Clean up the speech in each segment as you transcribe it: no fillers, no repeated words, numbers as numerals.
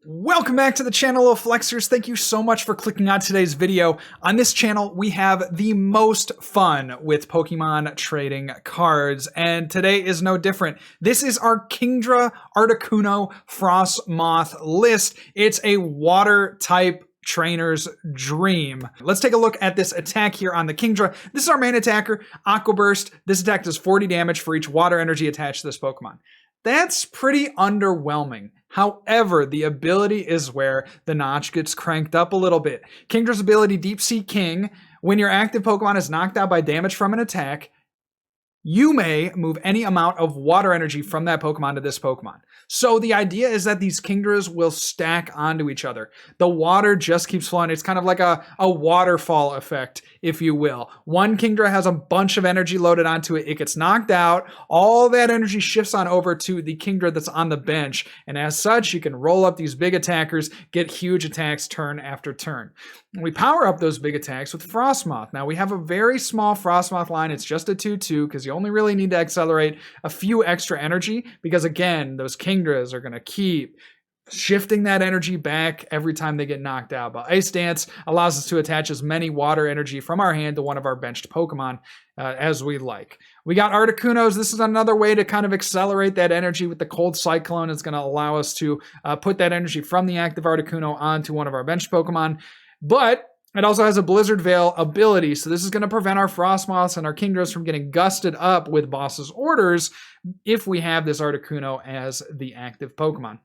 Welcome back to the channel of Flexers. Thank you so much for clicking on today's video. On this channel, we have the most fun with Pokemon trading cards, and today is no different. This is our Kingdra Articuno Frosmoth list. It's a water type trainer's dream. Let's take a look at this attack here on the Kingdra. This is our main attacker, Aqua Burst. This attack does 40 damage for each water energy attached to this Pokemon. That's pretty underwhelming. However, the ability is where the notch gets cranked up a little bit. Kingdra's ability, Deep Sea King, when your active Pokemon is knocked out by damage from an attack, you may move any amount of water energy from that Pokemon to this Pokemon. So the idea is that these Kingdras will stack onto each other. The water just keeps flowing. It's kind of like a waterfall effect, if you will. One Kingdra has a bunch of energy loaded onto it. It gets knocked out. All that energy shifts on over to the Kingdra that's on the bench. And as such, you can roll up these big attackers, get huge attacks turn after turn. We power up those big attacks with Frosmoth. Now, we have a very small Frosmoth line. It's just a 2-2 because you only really need to accelerate a few extra energy because, again, those Kingdras are going to keep shifting that energy back every time they get knocked out. But Ice Dance allows us to attach as many water energy from our hand to one of our benched Pokemon as we like. We got Articunos. This is another way to kind of accelerate that energy with the Cold Cyclone. It's going to allow us to put that energy from the active Articuno onto one of our benched Pokemon. But it also has a Blizzard Veil ability, so this is going to prevent our Frosmoths and our Kingdras from getting gusted up with boss's orders if we have this Articuno as the active Pokemon.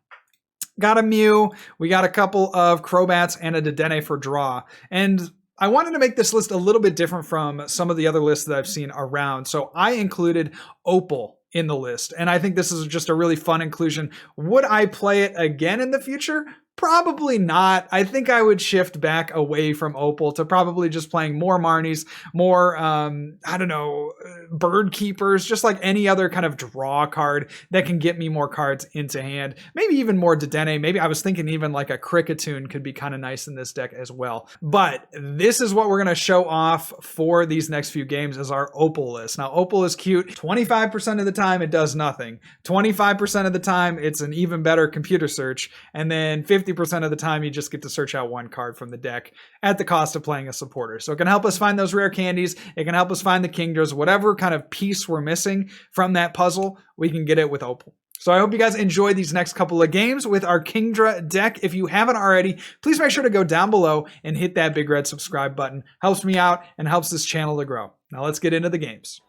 Got a Mew, we got a couple of Crobats and a Dedenne for draw, and I wanted to make this list a little bit different from some of the other lists that I've seen around, so I included Opal in the list, and I think this is just a really fun inclusion. Would I play it again in the future? Probably not. I think I would shift back away from Opal to probably just playing more Marnies, more, I don't know, Bird Keepers, just like any other kind of draw card that can get me more cards into hand. Maybe even more Dedenne. Maybe I was thinking even like a Cricketune could be kind of nice in this deck as well. But this is what we're going to show off for these next few games as our Opal list. Now, Opal is cute. 25% of the time, it does nothing. 25% of the time, it's an even better computer search. And then 50% of the time, you just get to search out one card from the deck at the cost of playing a supporter. So it can help us find those rare candies. It can help us find the Kingdras. Whatever kind of piece we're missing from that puzzle, we can get it with Opal. So I hope you guys enjoy these next couple of games with our Kingdra deck. If you haven't already, please make sure to go down below and hit that big red subscribe button. Helps me out and helps this channel to grow. Now let's get into the games.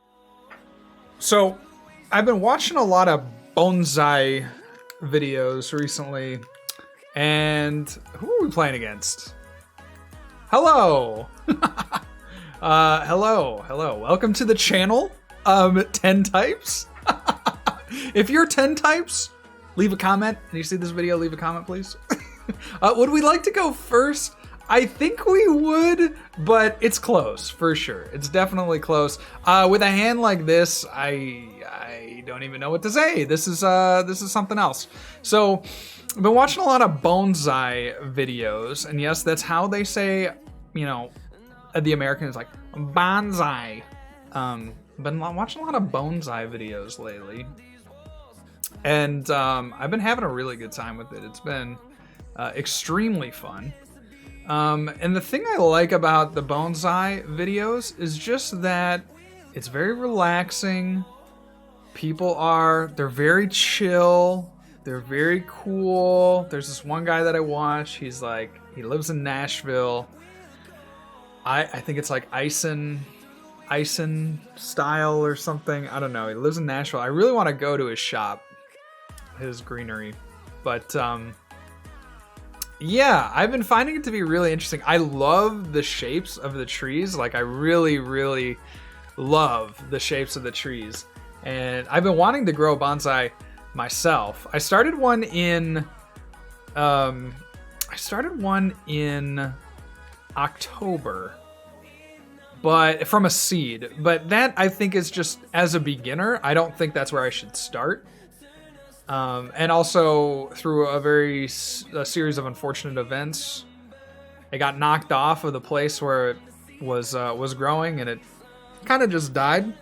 So I've been watching a lot of bonsai videos recently. And who are we playing against? Hello. Hello. Welcome to the channel. 10 types. If you're 10 types, leave a comment. And you see this video, leave a comment, please. Would we like to go first? I think we would, but it's close for sure. It's definitely close. With a hand like this, I don't even know what to say. This is something else. So I've been watching a lot of bonsai videos, and yes, that's how they say, you know, the American is like bonsai. Been watching a lot of bonsai videos lately, and I've been having a really good time with it. It's been extremely fun. And the thing I like about the bonsai videos is just that it's very relaxing. They're very chill. They're very cool. There's this one guy that I watch. He lives in Nashville. I think it's like Ison style or something. I don't know. He lives in Nashville. I really want to go to his shop, his greenery. But yeah, I've been finding it to be really interesting. I love the shapes of the trees. Like I really, really love the shapes of the trees. And I've been wanting to grow bonsai myself. I started one in October, but from a seed. But that I think is just as a beginner. I don't think that's where I should start. And also through a series of unfortunate events, it got knocked off of the place where it was growing, and it kind of just died.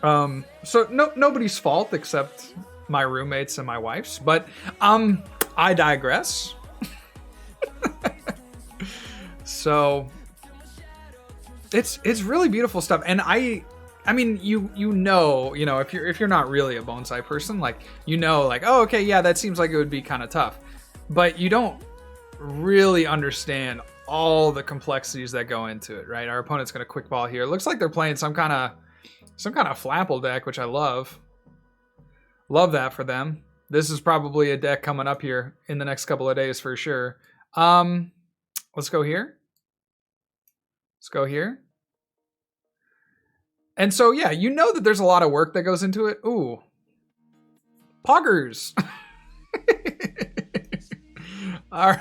So nobody's fault except my roommates and my wife's. But I digress. So it's really beautiful stuff, and I mean, you know, if you're not really a bonsai person, like, like, oh, okay, yeah, that seems like it would be kind of tough, but you don't really understand all the complexities that go into it, right? Our opponent's gonna quick ball here. It looks like they're playing some kind of Flapple deck, which I love. Love that for them. This is probably a deck coming up here in the next couple of days for sure. Let's go here. Let's go here. And so, yeah, you know that there's a lot of work that goes into it. Ooh. Poggers. All right.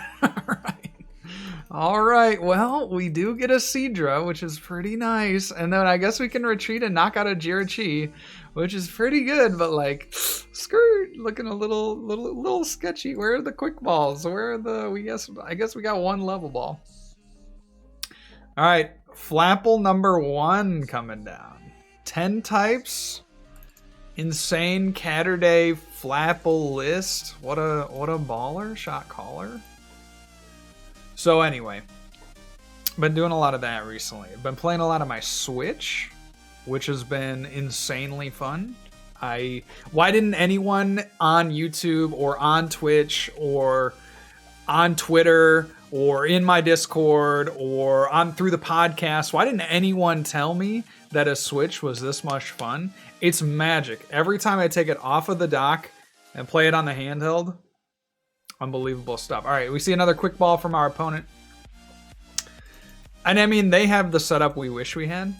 All right. Well, we do get a Seadra, which is pretty nice. And then I guess we can retreat and knock out a Jirachi, which is pretty good, but like, skirt, looking a little sketchy. Where are the quick balls? Where are the, I guess we got one level ball. All right. Flapple number 1 coming down. 10 types. Insane Catterday Flapple list. What a baller. Shot caller. So anyway, been doing a lot of that recently. I've been playing a lot of my Switch, which has been insanely fun. Why didn't anyone on YouTube or on Twitch or on Twitter or in my Discord or on through the podcast, why didn't anyone tell me that a Switch was this much fun? It's magic. Every time I take it off of the dock and play it on the handheld, unbelievable stuff. All right, we see another quick ball from our opponent. And I mean, they have the setup we wish we had.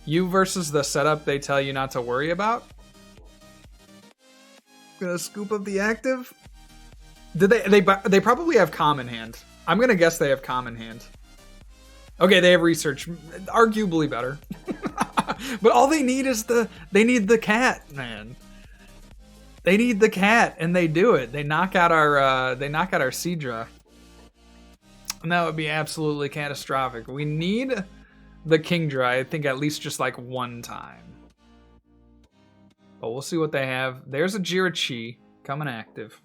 You versus the setup they tell you not to worry about. Gonna scoop up the active. Did they probably have common hand. I'm gonna guess they have common hand. Okay, they have research, arguably better. But all they need is they need the cat, man. They need the cat, and they do it. They knock out our Seadra, and that would be absolutely catastrophic. We need the Kingdra, I think, at least just like one time. But we'll see what they have. There's a Jirachi coming active.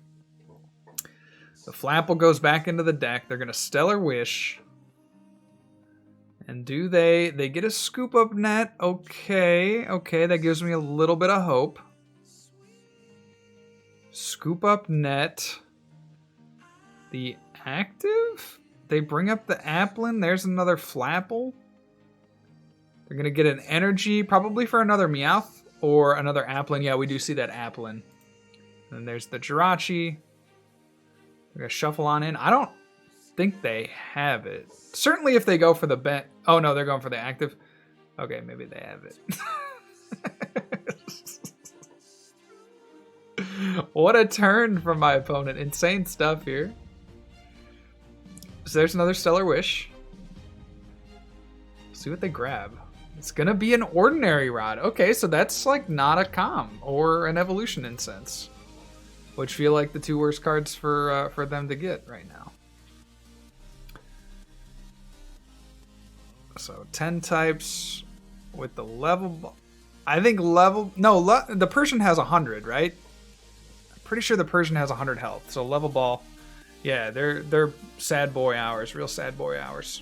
The Flapple goes back into the deck. They're gonna Stellar Wish. And do they get a scoop up net? Okay, that gives me a little bit of hope. Scoop up net. The active? They bring up the Applin. There's another Flapple. They're going to get an energy, probably for another Meowth or another Applin. Yeah, we do see that Applin. And there's the Jirachi. They're going to shuffle on in. I don't think they have it. Certainly if they go for the bet. Oh, no, they're going for the active. Okay, maybe they have it. What a turn from my opponent. Insane stuff here. So there's another Stellar Wish. See what they grab. It's gonna be an Ordinary Rod. Okay, so that's like not a Com or an Evolution Incense, which feel like the two worst cards for them to get right now. So 10 types with the level. I think the Persian has 100, right? Pretty sure the Persian has 100 health. So level ball, yeah, they're sad boy hours, real sad boy hours.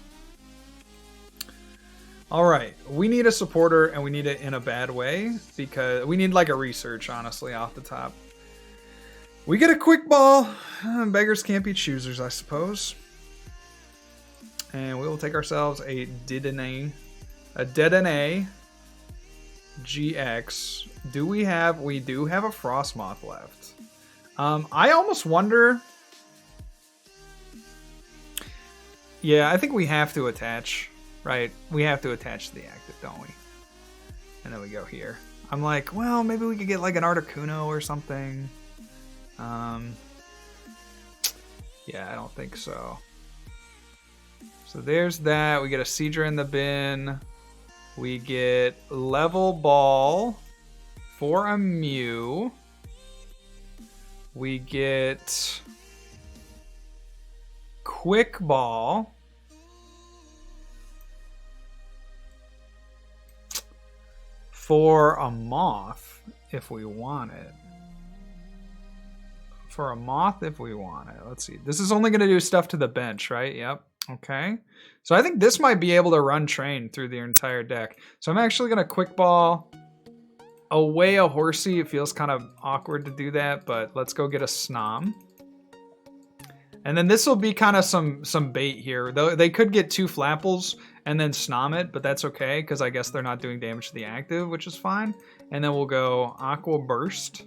All right, we need a supporter, and we need it in a bad way because we need like a research, honestly, off the top. We get a quick ball. Beggars can't be choosers, I suppose. And we will take ourselves a Dedenne GX. We do have a Frosmoth left. I almost wonder. Yeah, I think we have to attach, right? We have to attach to the active, don't we? And then we go here. I'm like, well, maybe we could get like an Articuno or something. Yeah, I don't think so. So there's that. We get a Seadra in the bin. We get Level Ball for a Mew. We get Quick Ball for a Moth if we want it. for a moth if we want it. Let's see. This is only going to do stuff to the bench, right? Yep. Okay. So I think this might be able to run train through the entire deck. So I'm actually going to quick ball away a Horsea. It feels kind of awkward to do that, but let's go get a Snom. And then this will be kind of some bait here. Though they could get 2 Flapples and then Snom it, but that's okay because I guess they're not doing damage to the active, which is fine. And then we'll go Aqua Burst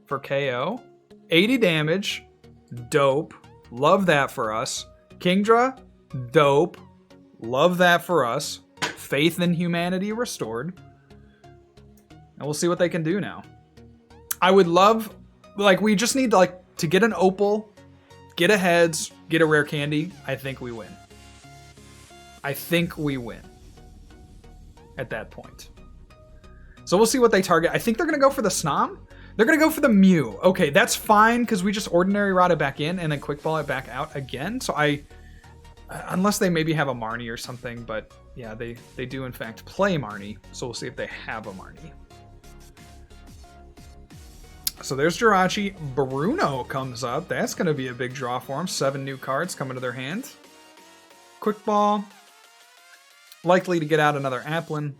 for KO. 80 damage. Dope. Love that for us. Kingdra. Dope. Love that for us. Faith in humanity restored. And we'll see what they can do now. I would love, like, we just need to get an Opal, get a Heads, get a Rare Candy. I think we win. I think we win at that point. So we'll see what they target. I think they're going to go for the Snom. They're going to go for the Mew. Okay, that's fine because we just Ordinary Rod it back in and then Quick Ball it back out again. So unless they maybe have a Marnie or something, but yeah, they do in fact play Marnie. So we'll see if they have a Marnie. So there's Jirachi. Bruno comes up. That's going to be a big draw for them. 7 new cards coming to their hand. Quick Ball. Likely to get out another Applin.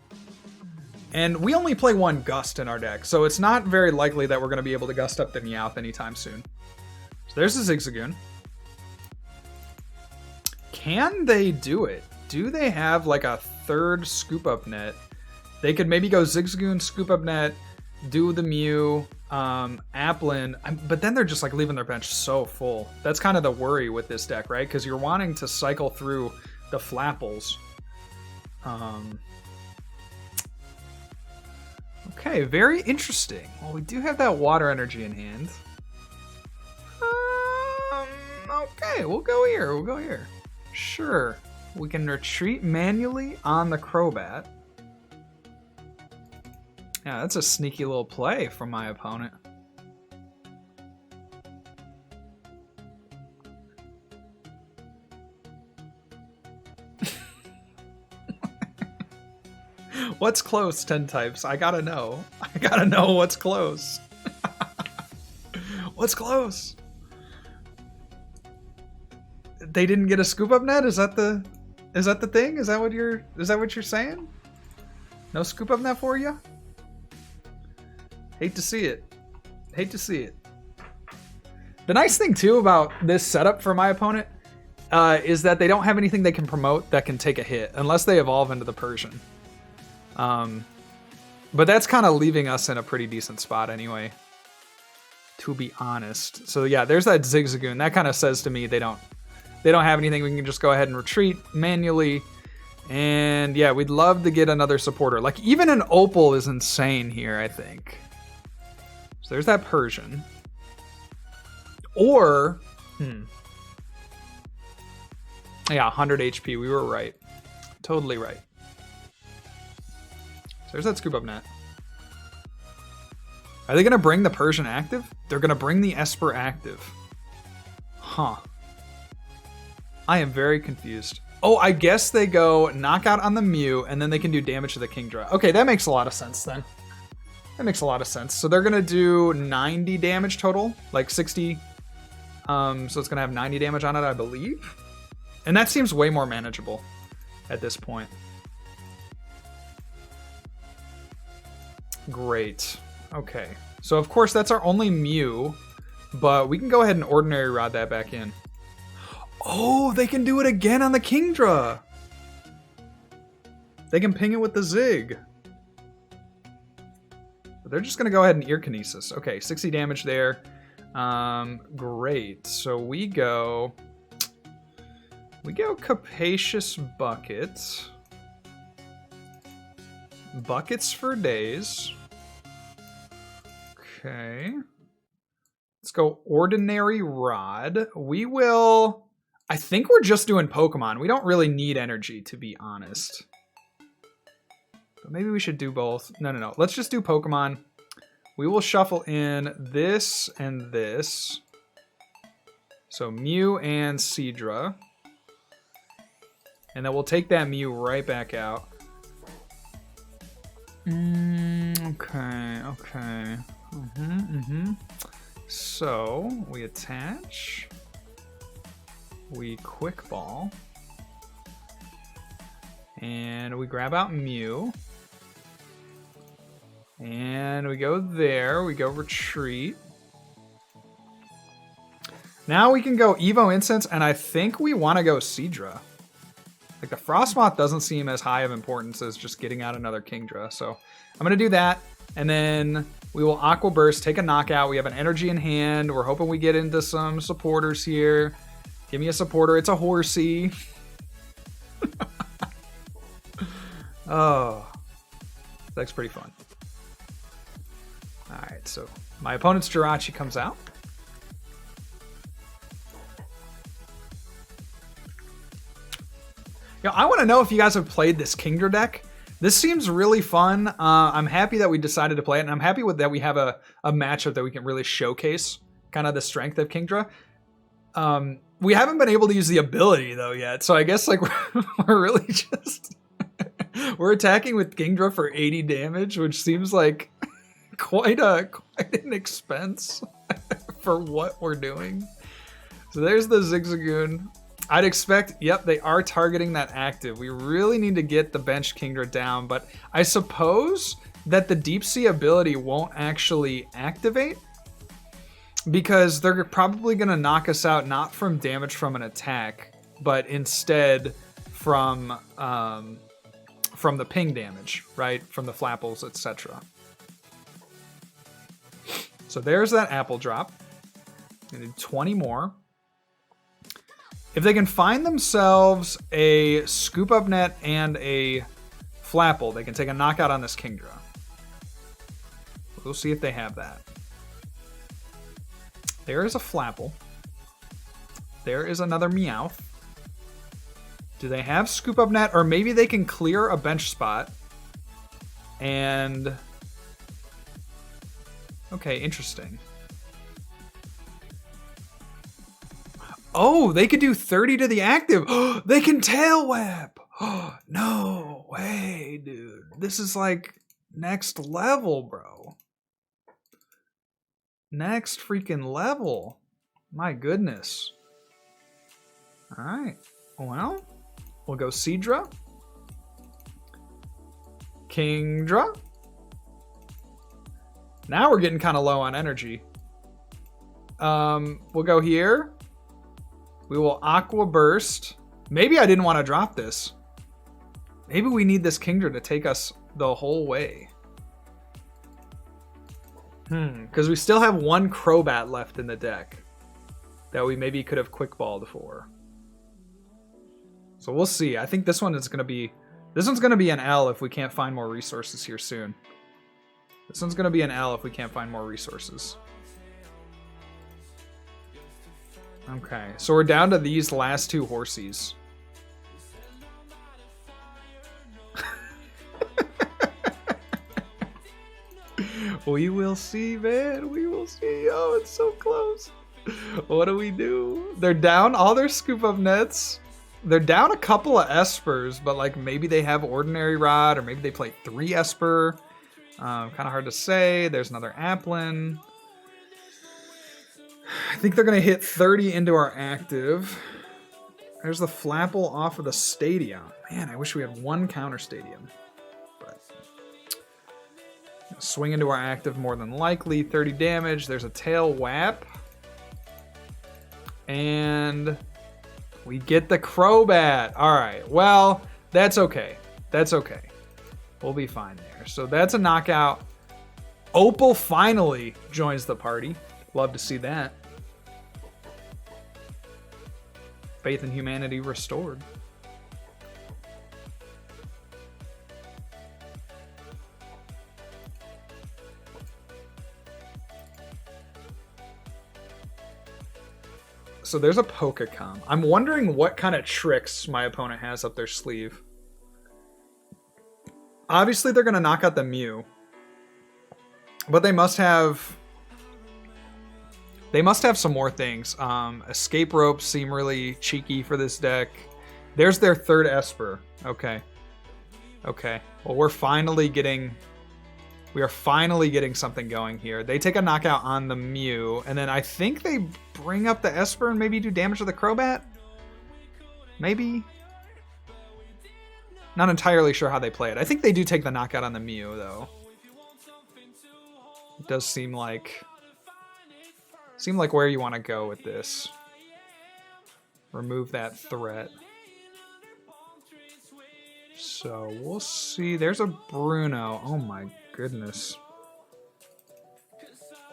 And we only play 1 Gust in our deck, so it's not very likely that we're going to be able to Gust up the Meowth anytime soon. So there's the Zigzagoon. Can they do it? Do they have like a 3rd Scoop Up Net? They could maybe go Zigzagoon, Scoop Up Net, do the Mew, Applin, but then they're just like leaving their bench so full. That's kind of the worry with this deck, right? Because you're wanting to cycle through the Flapples. Okay, very interesting. Well, we do have that Water Energy in hand. Okay, we'll go here. We'll go here. Sure. We can retreat manually on the Crobat. Yeah, that's a sneaky little play from my opponent. What's close, 10 types? I gotta know. I gotta know what's close. What's close? They didn't get a Scoop Up Net? Is that the thing? Is that what you're saying? No Scoop Up Net for you? Hate to see it. Hate to see it. The nice thing too about this setup for my opponent is that they don't have anything they can promote that can take a hit unless they evolve into the Persian. But that's kind of leaving us in a pretty decent spot anyway, to be honest. So yeah, there's that Zigzagoon. That kind of says to me they don't have anything. We can just go ahead and retreat manually. And yeah, we'd love to get another supporter. Like even an Opal is insane here, I think. So there's that Persian. Or, yeah, 100 HP. We were right. Totally right. So there's that Scoop Up Net. Are they going to bring the Persian active? They're going to bring the Esper active. Huh. I am very confused. Oh, I guess they go knockout on the Mew, and then they can do damage to the Kingdra. Okay, that makes a lot of sense then. That makes a lot of sense. So they're going to do 90 damage total, like 60. So it's going to have 90 damage on it, I believe. And that seems way more manageable at this point. Great. Okay. So of course that's our only Mew, but we can go ahead and Ordinary Rod that back in. Oh, they can do it again on the Kingdra. They can ping it with the Zig. But they're just going to go ahead and Ear Kinesis. Okay, 60 damage there. Great. So we go Capacious Bucket. Buckets for days. Okay. Let's go Ordinary Rod. We will... I think we're just doing Pokemon. We don't really need energy, to be honest. But maybe we should do both. No. Let's just do Pokemon. We will shuffle in this and this. So Mew and Seadra. And then we'll take that Mew right back out. Okay. So we attach, we quick ball, and we grab out Mew, and we go there, we go retreat. Now we can go Evo Incense, and I think we want to go Seadra. Like, the Frosmoth doesn't seem as high of importance as just getting out another Kingdra. So I'm going to do that. And then we will Aqua Burst, take a knockout. We have an energy in hand. We're hoping we get into some supporters here. Give me a supporter. It's a Horsea. Oh, that's pretty fun. All right, so my opponent's Jirachi comes out. Yo, I want to know if you guys have played this Kingdra deck. This seems really fun. I'm happy that we decided to play it, and I'm happy with that we have a matchup that we can really showcase kind of the strength of Kingdra. We haven't been able to use the ability, though, yet, so I guess like we're really just... we're attacking with Kingdra for 80 damage, which seems like quite an expense for what we're doing. So there's the Zigzagoon. I'd expect, yep, they are targeting that active. We really need to get the bench Kingdra down, but I suppose that the Deep Sea ability won't actually activate because they're probably going to knock us out not from damage from an attack, but instead from the ping damage, right? From the Flapples, etc. So there's that apple drop. We need 20 more. If they can find themselves a Scoop Up Net and a Flapple, they can take a knockout on this Kingdra. We'll see if they have that. There is a Flapple. There is another Meowth. Do they have Scoop Up Net? Or maybe they can clear a bench spot. And... okay, interesting. Oh, they could do 30 to the active. They can Tail Whip. No way, dude. This is like next level, bro. Next freaking level. My goodness. All right. Well, we'll go Seadra. Kingdra. Now we're getting kind of low on energy. We'll go here. We will Aqua Burst. Maybe I didn't want to drop this. Maybe we need this Kingdra to take us the whole way. Because we still have one Crobat left in the deck that we maybe could have quick balled for. So we'll see. I think this one is going to be... this one's going to be an L if we can't find more resources here soon. This one's going to be an L if we can't find more resources. Okay, so we're down to these last two Horseas. We will see, man. We will see. Oh, it's so close. What do we do? They're down all their Scoop Up Nets. They're down a couple of Espers, but like maybe they have Ordinary Rod or maybe they play 3 Esper. Kind of hard to say. There's another Applin. I think they're going to hit 30 into our active. There's the Flapple off of the Stadium. Man, I wish we had one counter Stadium. But swing into our active more than likely. 30 damage. There's a Tail Whap. And we get the Crobat. All right. Well, that's okay. That's okay. We'll be fine there. So that's a knockout. Opal finally joins the party. Love to see that. Faith in humanity restored. So there's a Pokémon. I'm wondering what kind of tricks my opponent has up their sleeve. Obviously, they're going to knock out the Mew. But they must have... they must have some more things. Escape ropes seem really cheeky for this deck. There's their third Esper. Okay. Okay. Well, we're finally getting We are finally getting something going here. They take a knockout on the Mew, and then I think they bring up the Esper and maybe do damage to the Crobat? Maybe? Not entirely sure how they play it. I think they do take the knockout on the Mew, though. It does seem like where you want to go with this. Remove that threat. So we'll see. There's a Bruno. Oh my goodness.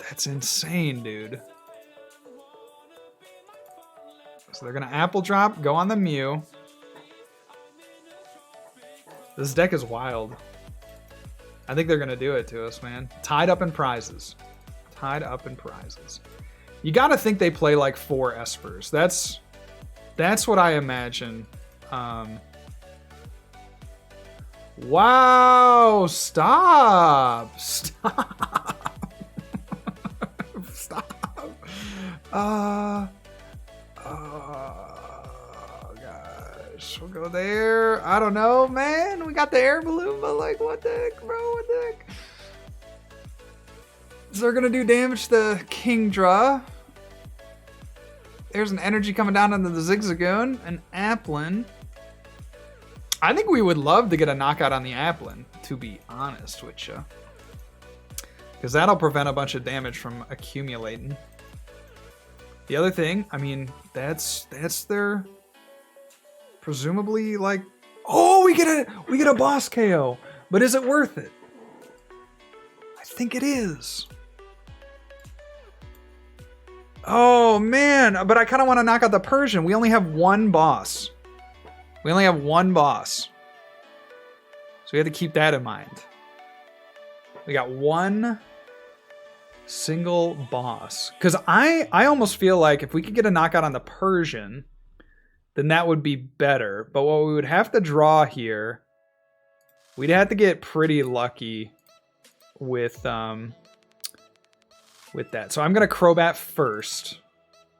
That's insane, dude. So they're going to Apple Drop, go on the Mew. This deck is wild. I think they're going to do it to us, man. Tied up in prizes. Tied up in prizes. You got to think they play like 4 Espers. That's what I imagine. Wow, stop. Stop. Stop. Gosh, we'll go there. I don't know, man. We got the Air Balloon, but like, what the heck, bro? What the heck? So they're gonna do damage to Kingdra. There's an energy coming down into the Zigzagoon, an Applin. I think we would love to get a knockout on the Applin, to be honest with you. Because that'll prevent a bunch of damage from accumulating. The other thing, I mean, that's their presumably like, oh, we get a boss KO, but is it worth it? I think it is. Oh man, but I kind of want to knock out the Persian. We only have one boss. We only have one boss. So we have to keep that in mind. We got one single boss. Because I almost feel like if we could get a knockout on the Persian, then that would be better. But what we would have to draw here, we'd have to get pretty lucky with that. So I'm going to Crobat first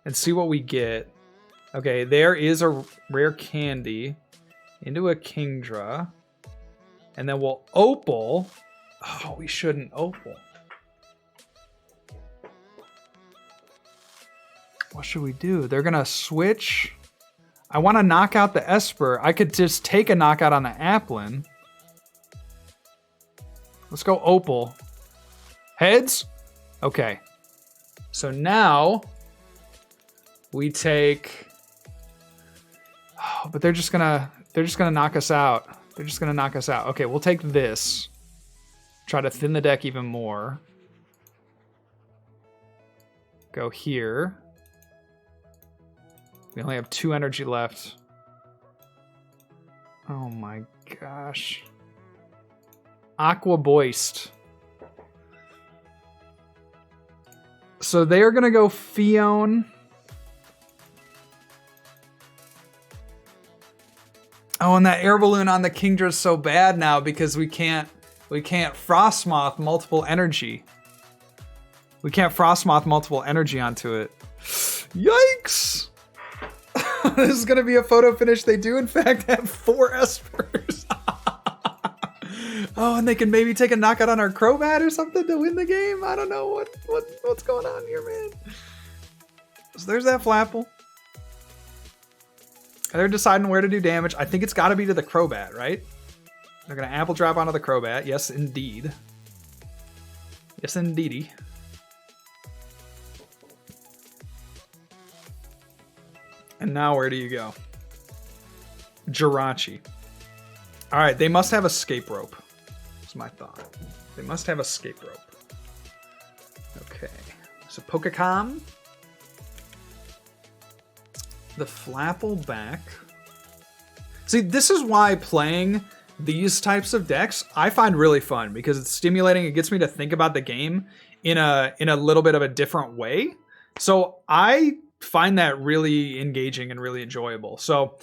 and see what we get. Okay, there is a Rare Candy into a Kingdra. And then we'll Opal. Oh, we shouldn't Opal. What should we do? They're going to switch. I want to knock out the Esper. I could just take a knockout on the Applin. Let's go Opal. Heads? Okay. So now we take... Oh, but they're just gonna knock us out. They're just gonna knock us out. Okay, we'll take this. Try to thin the deck even more. Go here. We only have 2 energy left. Oh my gosh. Aqua Boist. So they're gonna go Fion. Oh, and that Air Balloon on the Kingdra is so bad now because we can't Frosmoth multiple energy. We can't Frosmoth multiple energy onto it. Yikes! This is gonna be a photo finish. They do in fact have 4 Espers. Oh, and they can maybe take a knockout on our Crobat or something to win the game. I don't know what's going on here, man. So there's that Flapple. They're deciding where to do damage. I think it's got to be to the Crobat, right? They're going to Apple Drop onto the Crobat. Yes, indeed. Yes, indeedy. And now where do you go? Jirachi. All right, they must have escape rope. That's my thought. They must have escape rope. Okay. So Pokecom. The Flapple back. See, this is why playing these types of decks I find really fun, because it's stimulating. It gets me to think about the game in a little bit of a different way. So I find that really engaging and really enjoyable. So,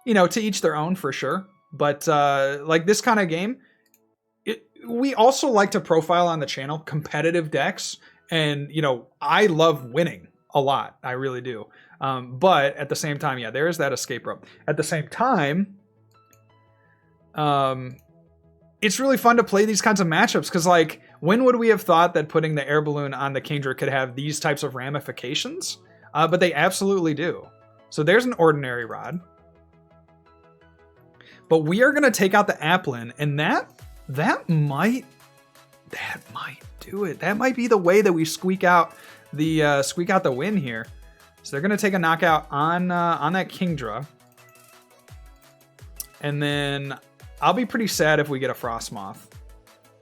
you know, to each their own for sure. But like this kind of game, we also like to profile on the channel competitive decks. And, you know, I love winning a lot. I really do. But at the same time, yeah, there is that escape rope. At the same time, it's really fun to play these kinds of matchups because, like, when would we have thought that putting the Air Balloon on the Kingdra could have these types of ramifications? But they absolutely do. So there's an Ordinary Rod. But we are going to take out the Applin, and that might do it. That might be the way that we squeak out the win here. So they're going to take a knockout on that Kingdra. And then I'll be pretty sad if we get a Frosmoth.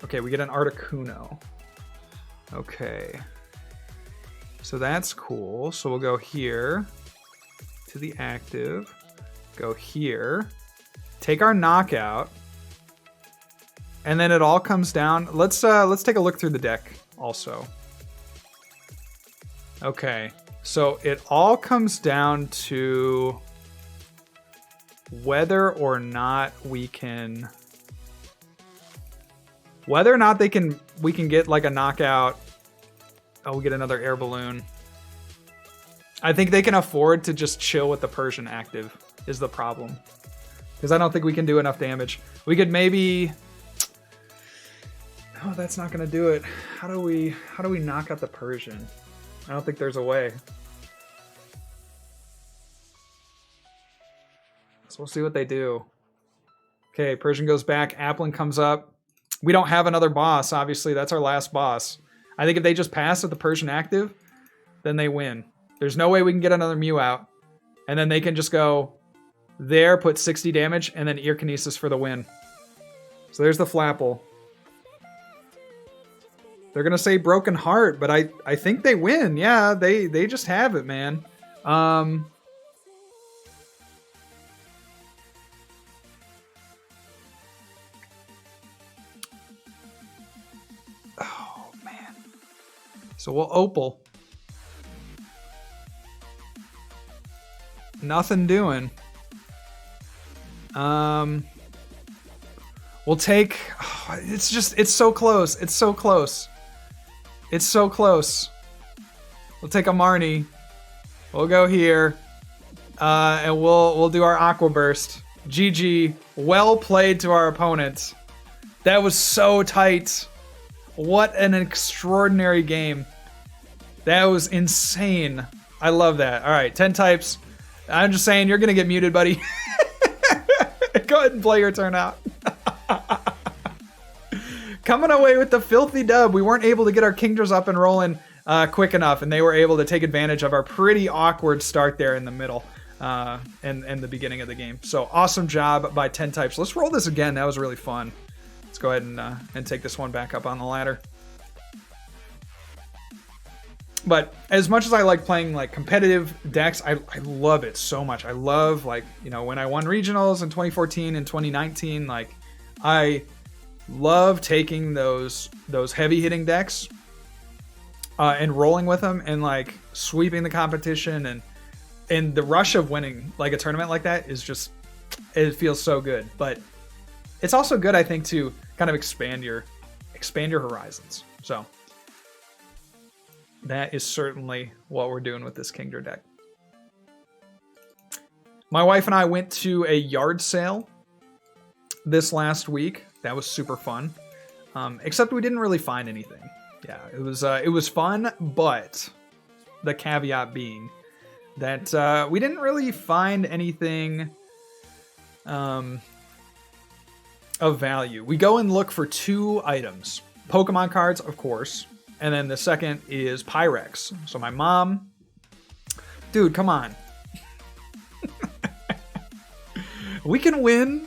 Okay, we get an Articuno. Okay. So that's cool. So we'll go here to the active. Go here. Take our knockout. And then it all comes down. Let's take a look through the deck also. Okay. So it all comes down to whether or not we can we can get like a knockout. Oh, we get another Air Balloon. I think they can afford to just chill with the Persian active is the problem. Because I don't think we can do enough damage. We could maybe... Oh, that's not going to do it. How do we knock out the Persian? I don't think there's a way. So we'll see what they do. Okay, Persian goes back. Applin comes up. We don't have another boss, obviously. That's our last boss. I think if they just pass with the Persian active, then they win. There's no way we can get another Mew out. And then they can just go there, put 60 damage, and then Ear Kinesis for the win. So there's the Flapple. They're going to say Broken Heart, but I think they win. Yeah, they just have it, man. Oh, man. So we'll Opal. Nothing doing. We'll take... Oh, it's so close. It's so close. It's so close. We'll take a Marnie. We'll go here. And we'll do our Aqua Burst. GG. Well played to our opponent. That was so tight. What an extraordinary game. That was insane. I love that. All right, 10 types. I'm just saying, you're going to get muted, buddy. Go ahead and play your turn out. Coming away with the filthy dub. We weren't able to get our Kingdras up and rolling quick enough, and they were able to take advantage of our pretty awkward start there in the middle and the beginning of the game. So awesome job by 10 types. Let's roll this again. That was really fun. Let's go ahead and take this one back up on the ladder. But as much as I like playing like competitive decks, I love it so much. I love, like, you know, when I won regionals in 2014 and 2019, like, I love taking those heavy hitting decks and rolling with them and like sweeping the competition, and the rush of winning like a tournament like that is just, it feels so good. But it's also good, I think, to kind of expand your horizons. So that is certainly what we're doing with this Kingdra deck. My wife and I went to a yard sale this last week. That was super fun. Except we didn't really find anything. Yeah, it was fun, but the caveat being that we didn't really find anything of value. We go and look for 2 items. Pokemon cards, of course. And then the second is Pyrex. So my mom... Dude, come on. We can win.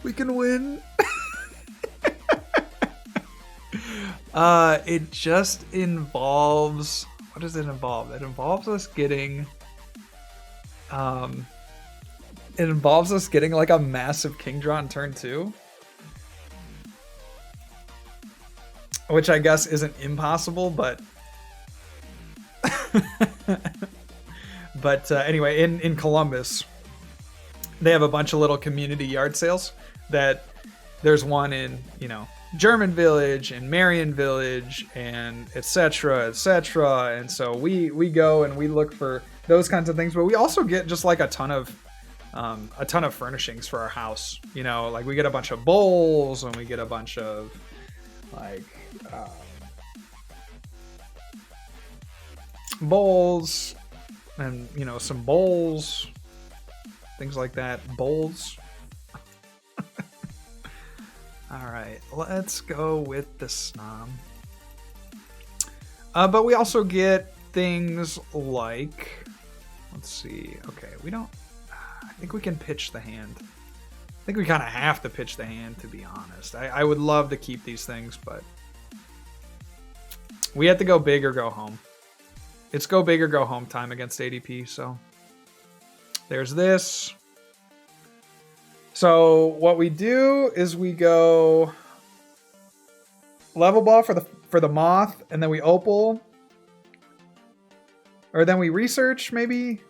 We can win. It just involves... What does it involve? It involves us getting... It involves us getting like a massive Kingdra on turn 2. Which I guess isn't impossible, but... But anyway, in Columbus, they have a bunch of little community yard sales that there's one in, you know, German Village and Marion Village and etc. And so we go and we look for those kinds of things, but we also get just like a ton of a ton of furnishings for our house. You know, like we get a bunch of bowls and we get a bunch of like bowls and, you know, some bowls, things like that. Bowls. All right, let's go with the Snom. But we also get things like, let's see. Okay, we don't, I think we can pitch the hand. I think we kind of have to pitch the hand, to be honest. I would love to keep these things, but we have to go big or go home. It's go big or go home time against ADP, so there's this. So what we do is we go Level Ball for the Moth, and then we Opal. Or then we research, maybe.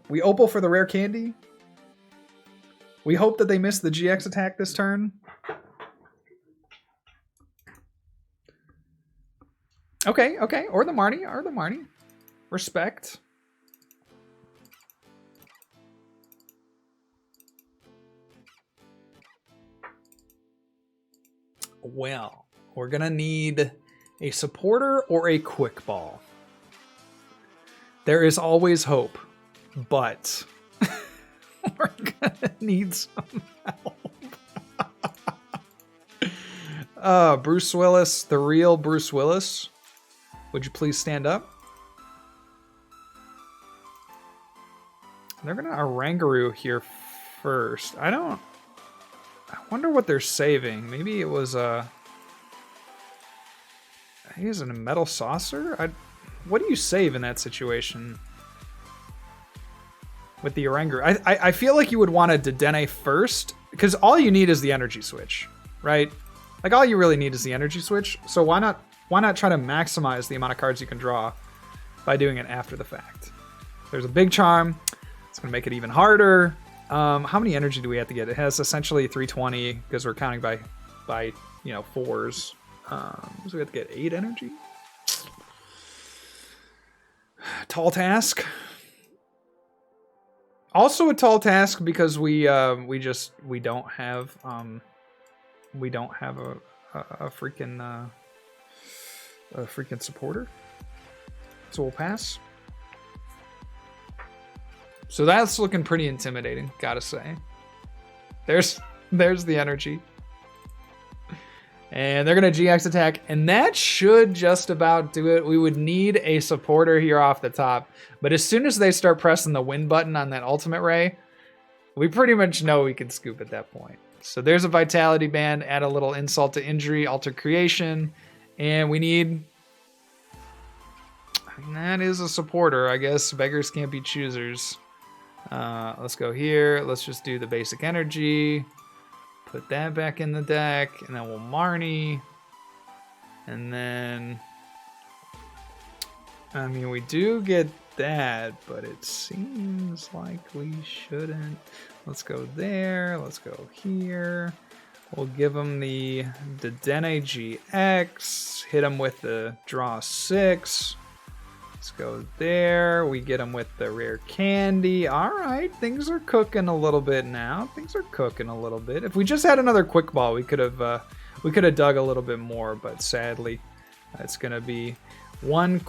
We Opal for the Rare Candy. We hope that they miss the GX attack this turn. Okay, okay. Or the Marnie. Respect. Well, we're going to need a supporter or a quick ball. There is always hope, but we're going to need some help. Bruce Willis, the real Bruce Willis. Would you please stand up? They're going to Oranguru here first. I wonder what they're saving. Maybe it was I think it was a metal saucer? What do you save in that situation? With the Oranguru. I feel like you would want a Dedenne first, because all you need is the energy switch, right? Like all you really need is the energy switch. So why not try to maximize the amount of cards you can draw by doing it after the fact? There's a big charm. It's gonna make it even harder. How many energy do we have to get? It has essentially 320 because we're counting by you know, fours. So we have to get 8 energy. Tall task. Also a tall task because we don't have a freaking supporter. So we'll pass. So that's looking pretty intimidating, gotta say. There's the energy. And they're going to GX attack, and that should just about do it. We would need a supporter here off the top. But as soon as they start pressing the win button on that ultimate ray, we pretty much know we can scoop at that point. So there's a Vitality Band, add a little insult to injury, alter creation, and we need... that is a supporter, I guess. Beggars can't be choosers. Let's go here. Let's just do the basic energy. Put that back in the deck, and then we'll Marnie. And then... I mean, we do get that, but it seems like we shouldn't. Let's go there. Let's go here. We'll give him the Dedenne-GX. Hit him with the draw 6. Let's go there. We get him with the Rare Candy. All right, things are cooking a little bit now. Things are cooking a little bit. If we just had another quick ball, we could have dug a little bit more. But sadly, it's gonna be one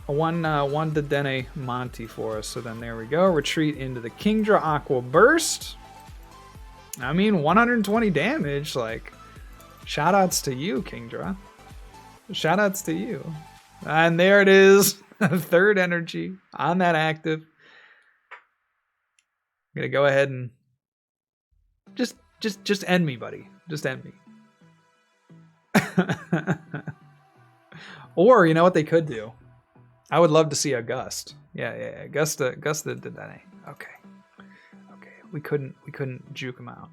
Dedenne Monty for us. So then there we go. Retreat into the Kingdra Aqua Burst. I mean, 120 damage. Like, shoutouts to you, Kingdra. Shoutouts to you. And there it is. Third energy on that active. I'm gonna go ahead and just end me, buddy. Just end me. Or you know what they could do? I would love to see a Gust. Yeah. Gust the Dedenne. Okay. We couldn't juke him out.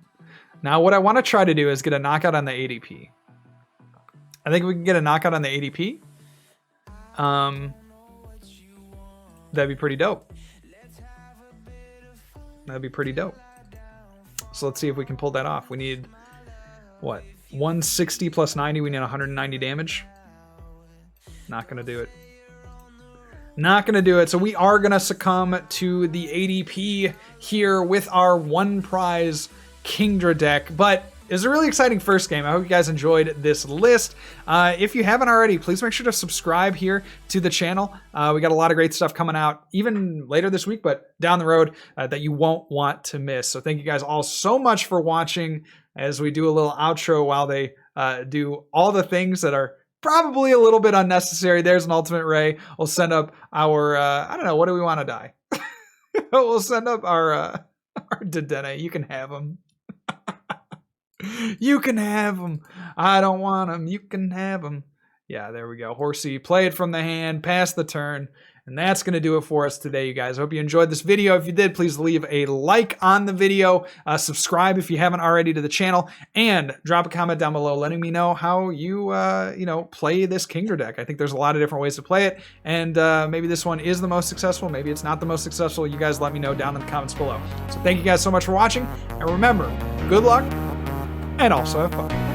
Now what I want to try to do is get a knockout on the ADP. I think we can get a knockout on the ADP. That'd be pretty dope. That'd be pretty dope. So let's see if we can pull that off. We need, what, 160 plus 90. We need 190 damage. Not going to do it. Not going to do it. So we are going to succumb to the ADP here with our one prize Kingdra deck. But it's a really exciting first game. I hope you guys enjoyed this list. If you haven't already, please make sure to subscribe here to the channel. We got a lot of great stuff coming out even later this week, but down the road that you won't want to miss. So thank you guys all so much for watching as we do a little outro while they do all the things that are probably a little bit unnecessary. There's an Ultimate Ray. We'll send up our, I don't know, what do we want to die? We'll send up our Dedenne. You can have him. You can have him. I don't want him. You can have him. Yeah, there we go. Horsea, play it from the hand, pass the turn. And that's going to do it for us today, you guys. I hope you enjoyed this video. If you did, please leave a like on the video. Subscribe if you haven't already to the channel. And drop a comment down below letting me know how you, play this Kingdra deck. I think there's a lot of different ways to play it. And maybe this one is the most successful. Maybe it's not the most successful. You guys let me know down in the comments below. So thank you guys so much for watching. And remember, good luck and also have fun.